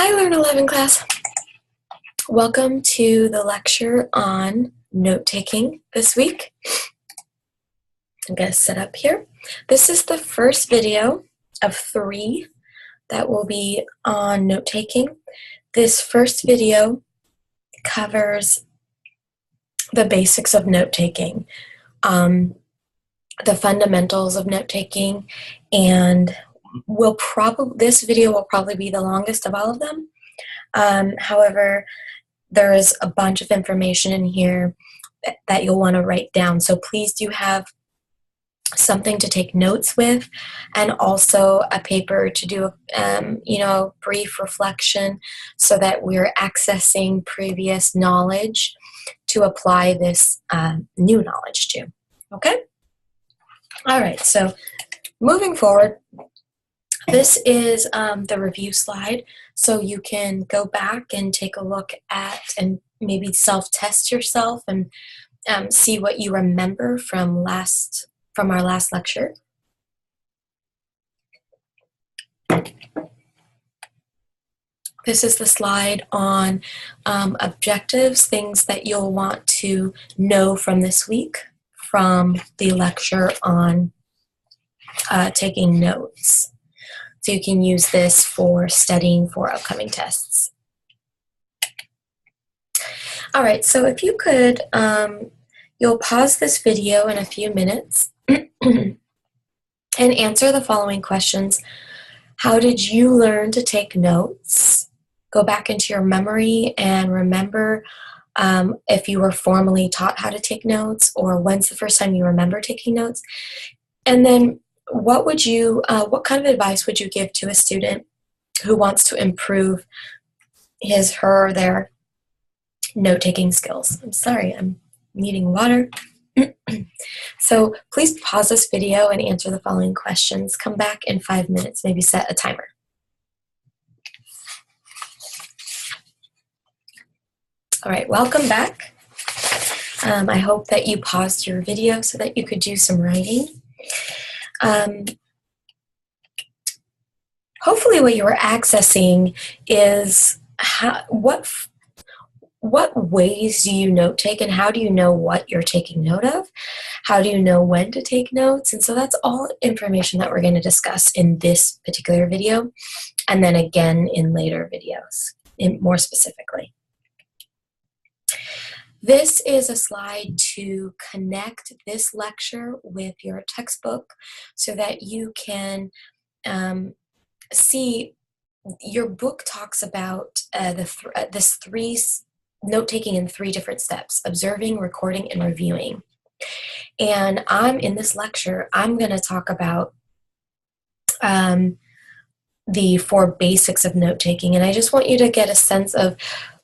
Hi, Learn 11 class. Welcome to the lecture on note-taking this week. I'm going to set up here. This is the first video of 3 that will be on note-taking. This first video covers the basics of note-taking, the fundamentals of note-taking, and this video will probably be the longest of all of them. However, there is a bunch of information in here that you'll want to write down. So please do have something to take notes with, and also a paper to do brief reflection so that we're accessing previous knowledge to apply this new knowledge to. Okay? All right, so moving forward, this is the review slide, so you can go back and take a look at and maybe self-test yourself and see what you remember from our last lecture. This is the slide on objectives, things that you'll want to know from this week from the lecture on taking notes. So you can use this for studying for upcoming tests. All right, so if you could, you'll pause this video in a few minutes and answer the following questions. How did you learn to take notes? Go back into your memory and remember if you were formally taught how to take notes, or when's the first time you remember taking notes. And then what kind of advice would you give to a student who wants to improve his, her, or their note-taking skills? I'm sorry, I'm needing water. So please pause this video and answer the following questions. Come back in 5 minutes, maybe set a timer. All right, welcome back. I hope that you paused your video so that you could do some writing. Hopefully what you were accessing is what ways do you note take, and how do you know what you're taking note of? How do you know when to take notes? And so that's all information that we're going to discuss in this particular video, and then again in later videos, more specifically. This is a slide to connect this lecture with your textbook so that you can see your book talks about note-taking in 3 different steps: observing, recording, and reviewing. And in this lecture, I'm going to talk about the 4 basics of note-taking. And I just want you to get a sense of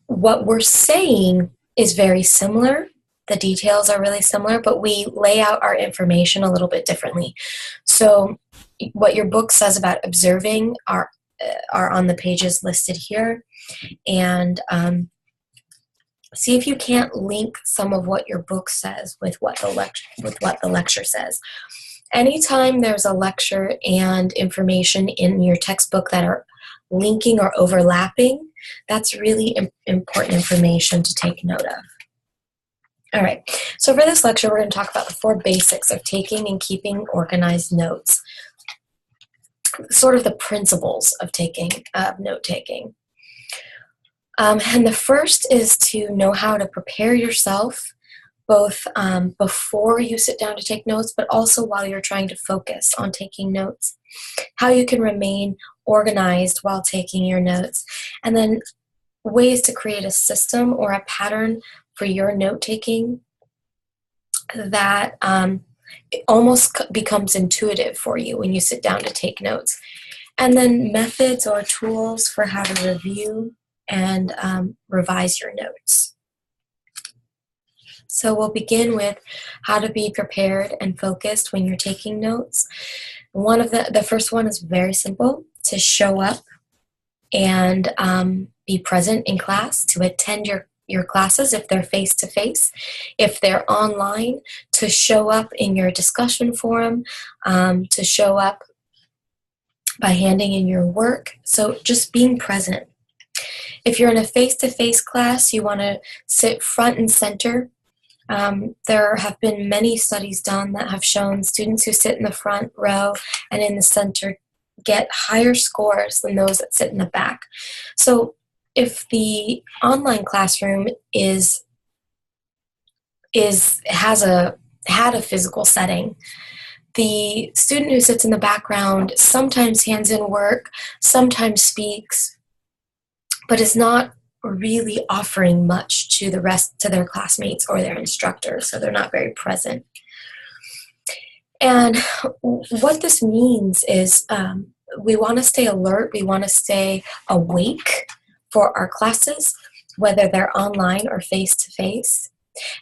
what we're saying is very similar. The details are really similar, but we lay out our information a little bit differently. So what your book says about observing are on the pages listed here. And see if you can't link some of what your book says with what the lecture says. Anytime there's a lecture and information in your textbook that are linking or overlapping, that's really important information to take note of. All right, so for this lecture, we're going to talk about the 4 basics of taking and keeping organized notes, sort of the principles of note-taking. And the first is to know how to prepare yourself, both before you sit down to take notes, but also while you're trying to focus on taking notes. How you can remain organized while taking your notes, and then ways to create a system or a pattern for your note-taking that it almost becomes intuitive for you when you sit down to take notes. And then methods or tools for how to review and revise your notes. So we'll begin with how to be prepared and focused when you're taking notes. The first one is very simple: to show up and be present in class, to attend your classes if they're face-to-face. If they're online, to show up in your discussion forum, to show up by handing in your work. So just being present. If you're in a face-to-face class, you want to sit front and center. There have been many studies done that have shown students who sit in the front row and in the center get higher scores than those that sit in the back. So if the online classroom had a physical setting, the student who sits in the background sometimes hands in work, sometimes speaks, but is not really offering much to their classmates or their instructor, so they're not very present. And what this means is we want to stay alert, we want to stay awake for our classes, whether they're online or face-to-face.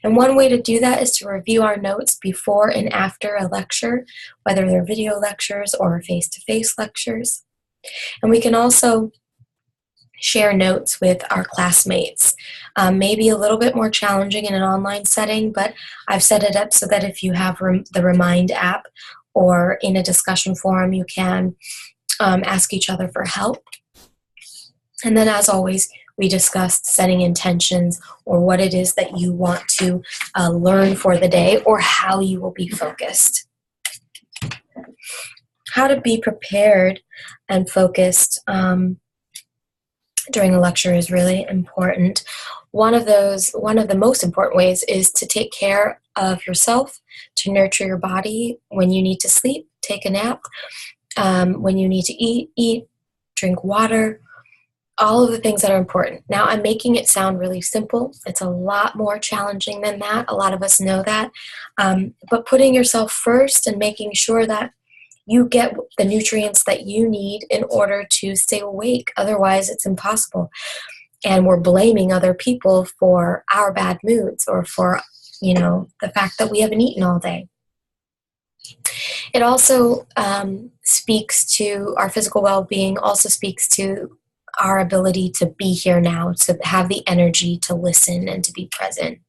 And one way to do that is to review our notes before and after a lecture, whether they're video lectures or face-to-face lectures. And we can also share notes with our classmates. Maybe a little bit more challenging in an online setting, but I've set it up so that if you have the Remind app or in a discussion forum, you can ask each other for help. And then, as always, we discussed setting intentions or what it is that you want to learn for the day or how you will be focused. How to be prepared and focused during a lecture is really important. One of the most important ways is to take care of yourself, to nurture your body. When you need to sleep, take a nap. When you need to eat, drink water, all of the things that are important. Now, I'm making it sound really simple. It's a lot more challenging than that. A lot of us know that. But putting yourself first and making sure that you get the nutrients that you need in order to stay awake. Otherwise, it's impossible. And we're blaming other people for our bad moods or for, the fact that we haven't eaten all day. It also speaks to our physical well-being, also speaks to our ability to be here now, to have the energy to listen and to be present.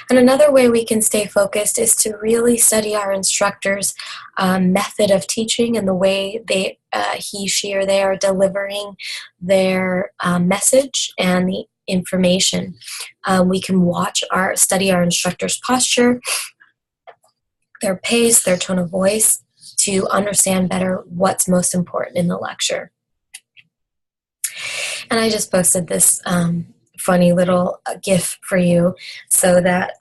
And another way we can stay focused is to really study our instructor's method of teaching and the way he, she, or they are delivering their message and the information. We can study our instructor's posture, their pace, their tone of voice, to understand better what's most important in the lecture. And I just posted this funny little GIF for you so that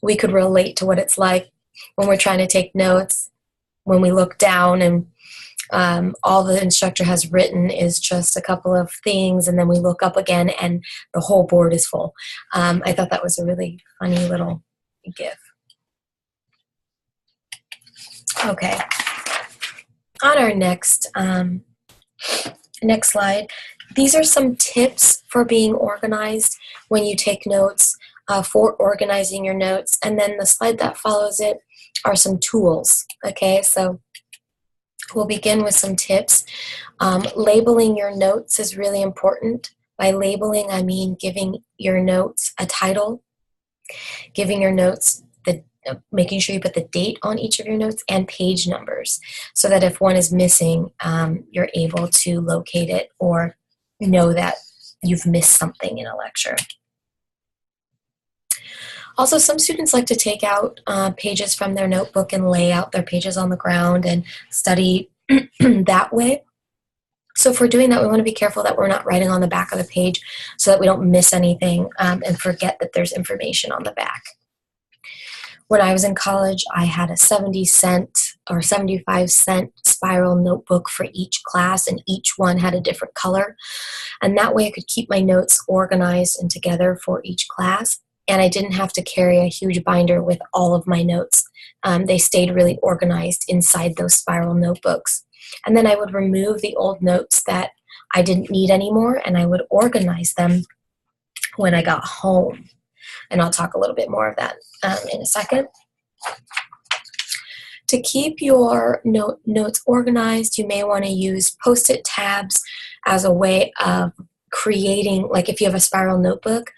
we could relate to what it's like when we're trying to take notes, when we look down and all the instructor has written is just a couple of things, and then we look up again and the whole board is full. I thought that was a really funny little GIF. Okay. On our next slide, these are some tips for being organized when you take notes, for organizing your notes. And then the slide that follows it are some tools. Okay, so we'll begin with some tips. Labeling your notes is really important. By labeling, I mean giving your notes a title, giving your notes making sure you put the date on each of your notes and page numbers so that if one is missing, you're able to locate it or know that you've missed something in a lecture. Also, some students like to take out pages from their notebook and lay out their pages on the ground and study that way. So if we're doing that, we want to be careful that we're not writing on the back of the page so that we don't miss anything and forget that there's information on the back. When I was in college, I had a 70-cent or 75-cent spiral notebook for each class, and each one had a different color. And that way I could keep my notes organized and together for each class, and I didn't have to carry a huge binder with all of my notes. They stayed really organized inside those spiral notebooks. And then I would remove the old notes that I didn't need anymore, and I would organize them when I got home. And I'll talk a little bit more of that in a second. To keep your notes organized, you may want to use Post-it tabs as a way of creating, like if you have a spiral notebook,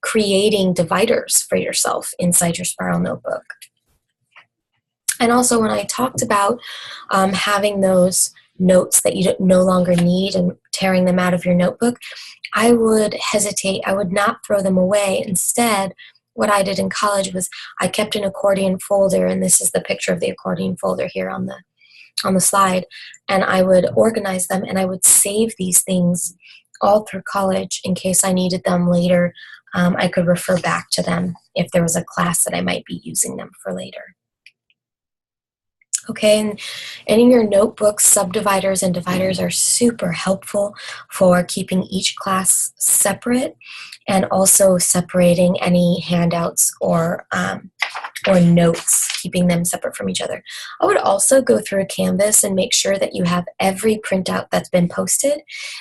creating dividers for yourself inside your spiral notebook. And also when I talked about having those notes that you no longer need and tearing them out of your notebook, I would hesitate. I would not throw them away. Instead, what I did in college was I kept an accordion folder, and this is the picture of the accordion folder here on the slide, and I would organize them, and I would save these things all through college in case I needed them later. I could refer back to them if there was a class that I might be using them for later. Okay, and in your notebooks, subdividers and dividers are super helpful for keeping each class separate and also separating any handouts or notes, keeping them separate from each other. I would also go through Canvas and make sure that you have every printout that's been posted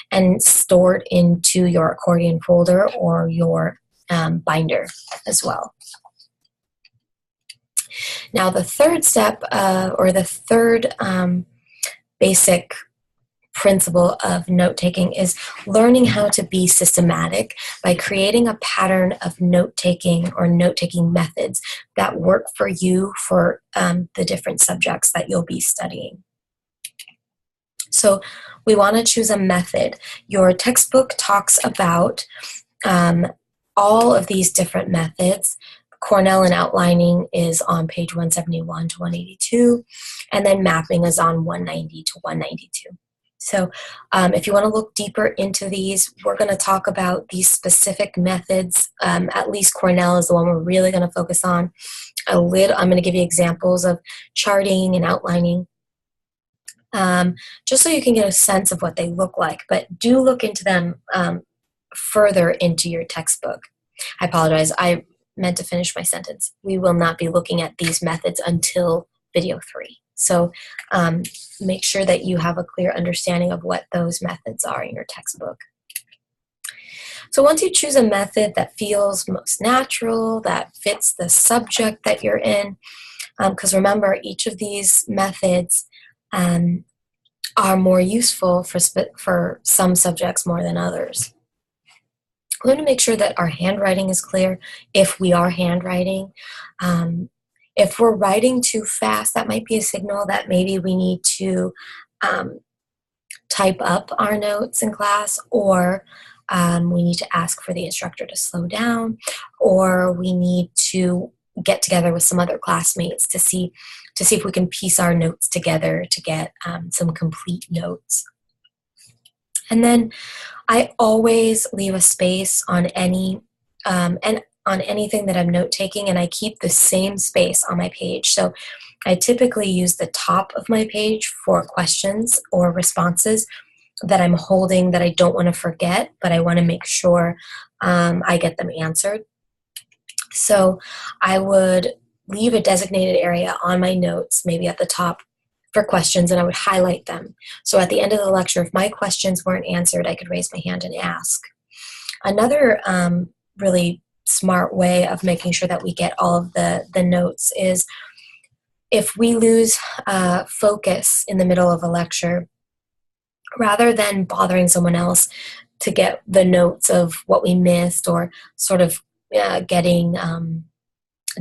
and stored into your accordion folder or your binder as well. Now, the third step, or the third basic principle of note-taking is learning how to be systematic by creating a pattern of note-taking or note-taking methods that work for you for the different subjects that you'll be studying. So we want to choose a method. Your textbook talks about all of these different methods. Cornell and outlining is on page 171 to 182, and then mapping is on 190 to 192. So if you want to look deeper into these, we're going to talk about these specific methods. At least Cornell is the one we're really going to focus on. I'm going to give you examples of charting and outlining, just so you can get a sense of what they look like. But do look into them further into your textbook. I apologize. I meant to finish my sentence. We will not be looking at these methods until video 3. So make sure that you have a clear understanding of what those methods are in your textbook. So once you choose a method that feels most natural, that fits the subject that you're in, because remember, each of these methods are more useful for some subjects more than others. We want to make sure that our handwriting is clear if we are handwriting. If we're writing too fast, that might be a signal that maybe we need to type up our notes in class, or we need to ask for the instructor to slow down, or we need to get together with some other classmates to see if we can piece our notes together to get some complete notes. And then I always leave a space on anything that I'm note-taking, and I keep the same space on my page. So I typically use the top of my page for questions or responses that I'm holding that I don't want to forget, but I want to make sure I get them answered. So I would leave a designated area on my notes, maybe at the top, for questions, and I would highlight them. So at the end of the lecture, if my questions weren't answered, I could raise my hand and ask. Another really smart way of making sure that we get all of the notes is if we lose focus in the middle of a lecture, rather than bothering someone else to get the notes of what we missed or sort of getting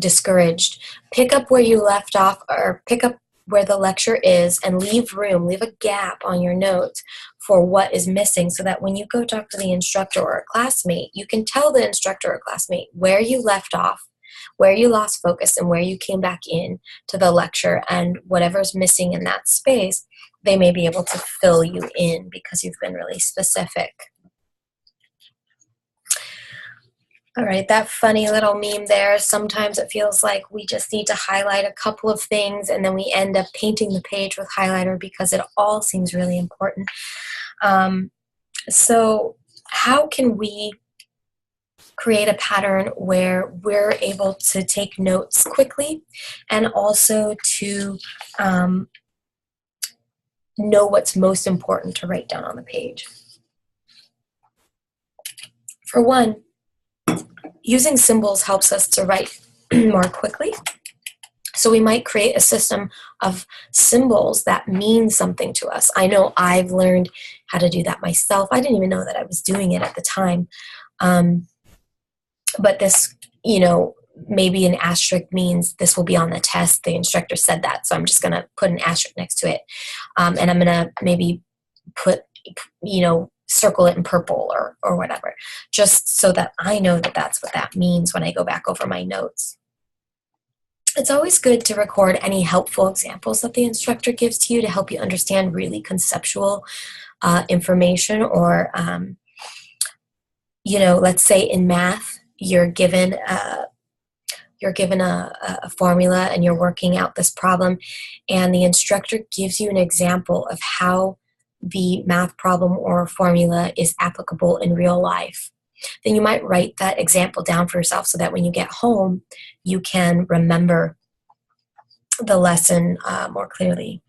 discouraged, pick up where you left off, or pick up where the lecture is and leave a gap on your notes for what is missing, so that when you go talk to the instructor or a classmate, you can tell the instructor or classmate where you left off, where you lost focus, and where you came back in to the lecture, and whatever's missing in that space, they may be able to fill you in because you've been really specific. All right, that funny little meme there. Sometimes it feels like we just need to highlight a couple of things, and then we end up painting the page with highlighter because it all seems really important. So how can we create a pattern where we're able to take notes quickly and also to know what's most important to write down on the page? For one, using symbols helps us to write more quickly. So we might create a system of symbols that mean something to us. I know I've learned how to do that myself. I didn't even know that I was doing it at the time. But this, maybe an asterisk means this will be on the test. The instructor said that, so I'm just going to put an asterisk next to it. And I'm going to maybe put, circle it in purple or whatever, just so that I know that that's what that means when I go back over my notes. It's always good to record any helpful examples that the instructor gives to you to help you understand really conceptual information. Or, let's say in math, you're given a formula and you're working out this problem, and the instructor gives you an example of how the math problem or formula is applicable in real life. Then you might write that example down for yourself so that when you get home, you can remember the lesson more clearly.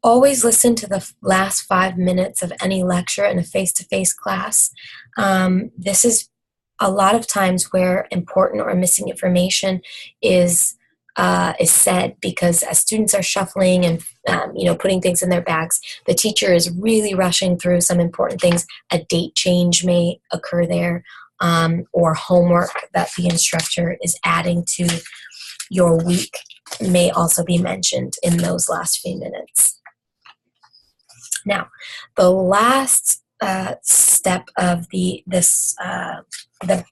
Always listen to the last 5 minutes of any lecture in a face-to-face class. This is a lot of times where important or missing information is said, because as students are shuffling and putting things in their bags, the teacher is really rushing through some important things. A date change may occur there, or homework that the instructor is adding to your week may also be mentioned in those last few minutes. Now, the last step of the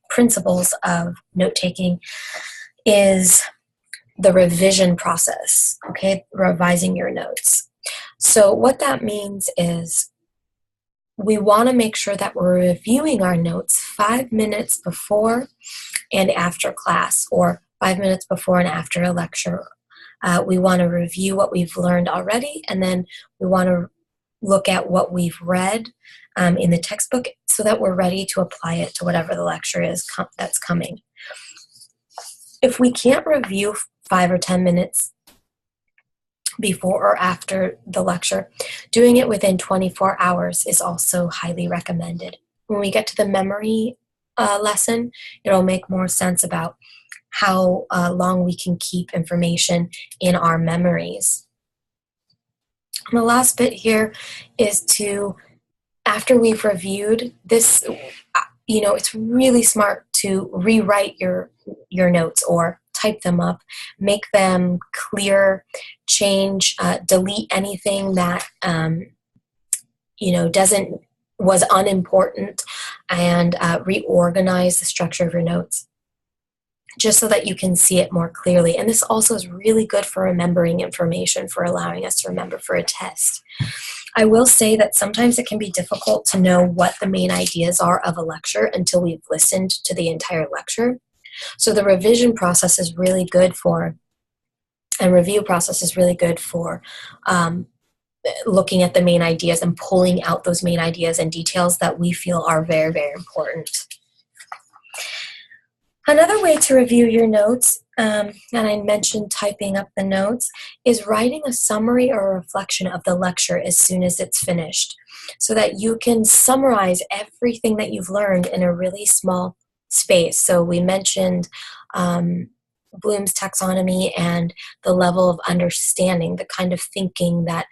principles of note-taking is the revision process, okay? Revising your notes. So what that means is we want to make sure that we're reviewing our notes 5 minutes before and after class, or 5 minutes before and after a lecture. We want to review what we've learned already, and then we want to look at what we've read in the textbook so that we're ready to apply it to whatever the lecture is that's coming. If we can't review 5 or 10 minutes before or after the lecture, doing it within 24 hours is also highly recommended. When we get to the memory lesson, it'll make more sense about how long we can keep information in our memories. And the last bit here is to, after we've reviewed this, it's really smart to rewrite your notes or type them up, make them clear, change, delete anything that was unimportant, and reorganize the structure of your notes, just so that you can see it more clearly. And this also is really good for remembering information, for allowing us to remember for a test. I will say that sometimes it can be difficult to know what the main ideas are of a lecture until we've listened to the entire lecture. So the revision process is really good and review process is really good for looking at the main ideas and pulling out those main ideas and details that we feel are very, very important. Another way to review your notes, and I mentioned typing up the notes, is writing a summary or a reflection of the lecture as soon as it's finished, so that you can summarize everything that you've learned in a really small space. So we mentioned Bloom's taxonomy and the level of understanding, the kind of thinking that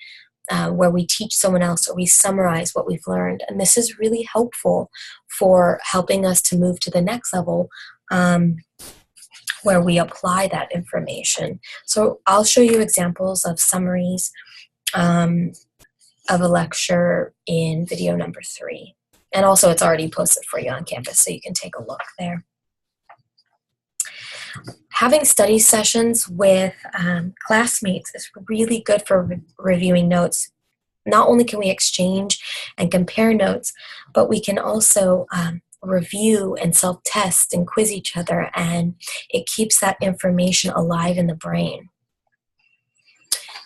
where we teach someone else or we summarize what we've learned. And this is really helpful for helping us to move to the next level, where we apply that information. So I'll show you examples of summaries of a lecture in video number 3. And also it's already posted for you on campus, so you can take a look there. Having study sessions with classmates is really good for reviewing notes. Not only can we exchange and compare notes, but we can also review and self-test and quiz each other, and it keeps that information alive in the brain.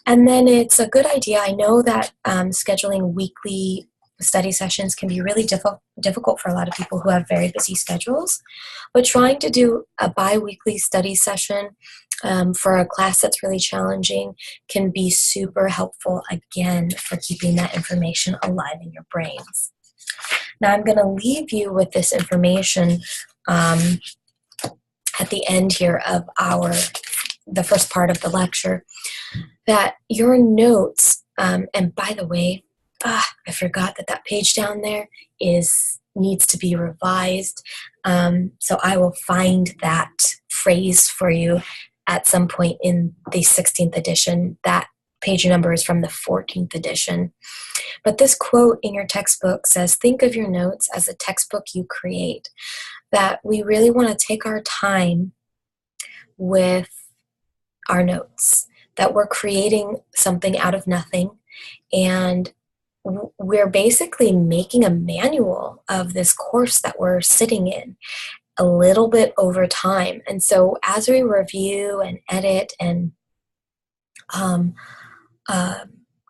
And then it's a good idea. I know that scheduling weekly study sessions can be really difficult for a lot of people who have very busy schedules, but trying to do a bi-weekly study session for a class that's really challenging can be super helpful, again, for keeping that information alive in your brains. Now I'm going to leave you with this information at the end here of the first part of the lecture, that your notes, and by the way, I forgot that page down there needs to be revised. So I will find that phrase for you at some point in the 16th edition. That page number is from the 14th edition. But this quote in your textbook says, think of your notes as a textbook you create. That we really want to take our time with our notes, that we're creating something out of nothing, and we're basically making a manual of this course that we're sitting in a little bit over time. And so as we review and edit and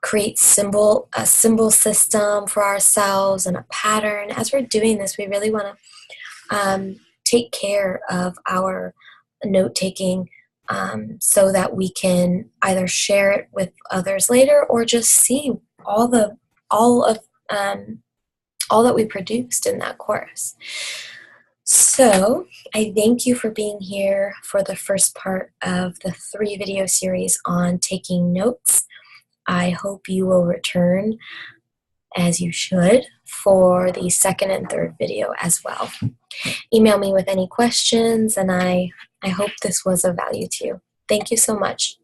create a symbol system for ourselves and a pattern, as we're doing this, we really want to take care of our note-taking so that we can either share it with others later or just see all that we produced in that course. So I thank you for being here for the first part of the 3 video series on taking notes. I hope you will return, as you should, for the 2nd and 3rd video as well. Email me with any questions, and I hope this was of value to you. Thank you so much.